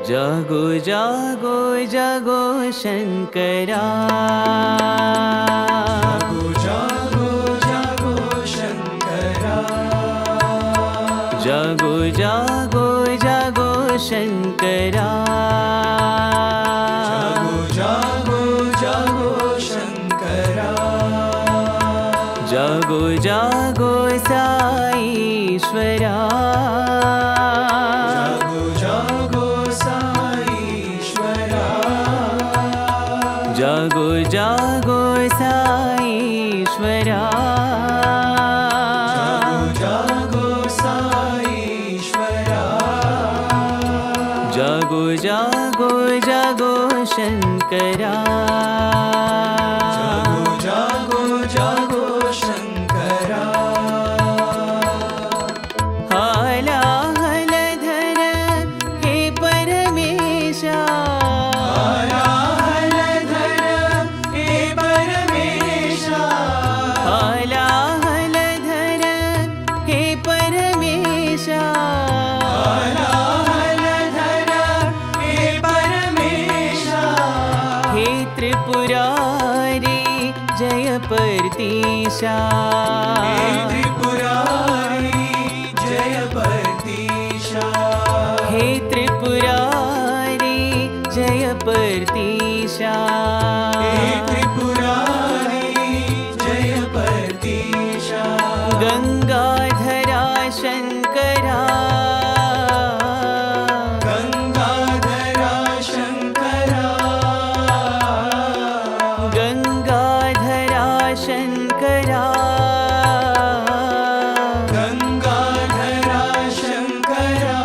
जागो जागो जागो शंकरा, जागो जागो जागो शंकरा, जागो जागो जागो शंकरा, जागो जागो शंकरा, जागो जागो साईश्वरा, जागो जागो साईश्वरा, जागो साईश्वरा, जागो जागो जागो शंकरा, जागो जागो शंकरा, हाला हलधर हे परमेशा, त्रिपुरारी जय परतीशा, त्रिपुरारी जय परतीशा, हे त्रिपुरारी जय परतीशा, त्रिपुरारी जय परतीशा, गंगाधरा शंकरा, गंगाधरा शंकरा, गंगाधरा शंकरा, गंगाधरा शंकरा,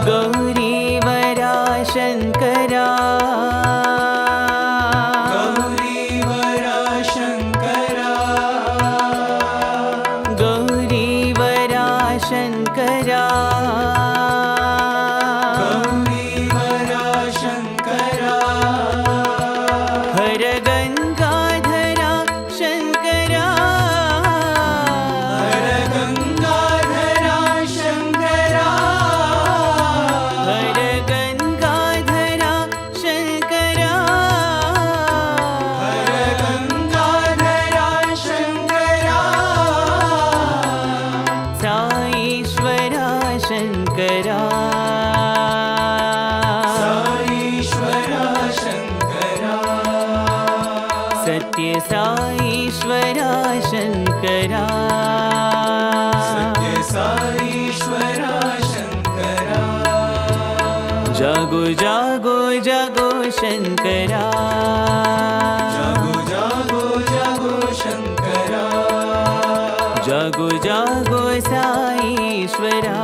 गौरीवरा शंकरा, गौरीवरा शंकरा, गौरीवरा शंकरा, गौरीवरा शंकरा, हर गंगाधरा शंकरा, हर गंगाधरा शंकरा, हर गंगाधरा शंकरा, हर गंगाधरा शंकरा, साईश्वरा शंकरा, साईश्वरा शंकरा, सत्य साईश्वरा शंकरा, सत्य साईश्वरा शंकरा, जागो जागो जागो शंकरा, जागो जागो जागो शंकरा, जागो जागो साईश्वरा,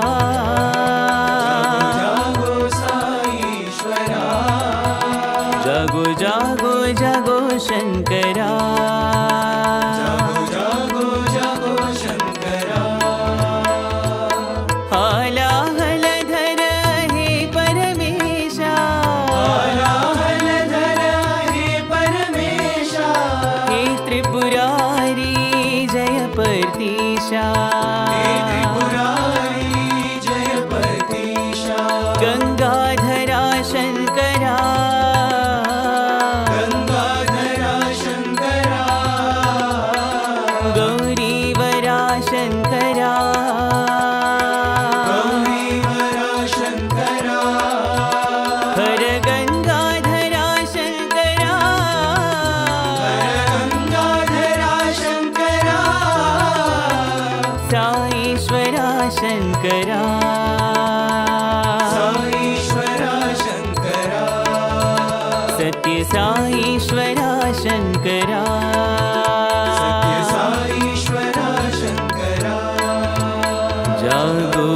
जागो साईश्वरा, जागो जागो जागो शंकरा, जागो जागो जागो शंकरा, हाला हलधर हे परमेशा, हलधर हे परमेशा, हे त्रिपुरारी जय परतीशा, त्रिपुरारी जय परतीशा, गंगाधरा शंकरा, गंगाधरा शंकरा, गौरीवरा शंकरा, गौरीवरा शंकरा, हर गंगाधरा शंकरा, गंगाधरा शंकरा, साईश्वरा शंकरा, साईश्वरा शंकरा, सत्य साईश्वरा शंकरा, सत्य साईश्वरा शंकरा, जागो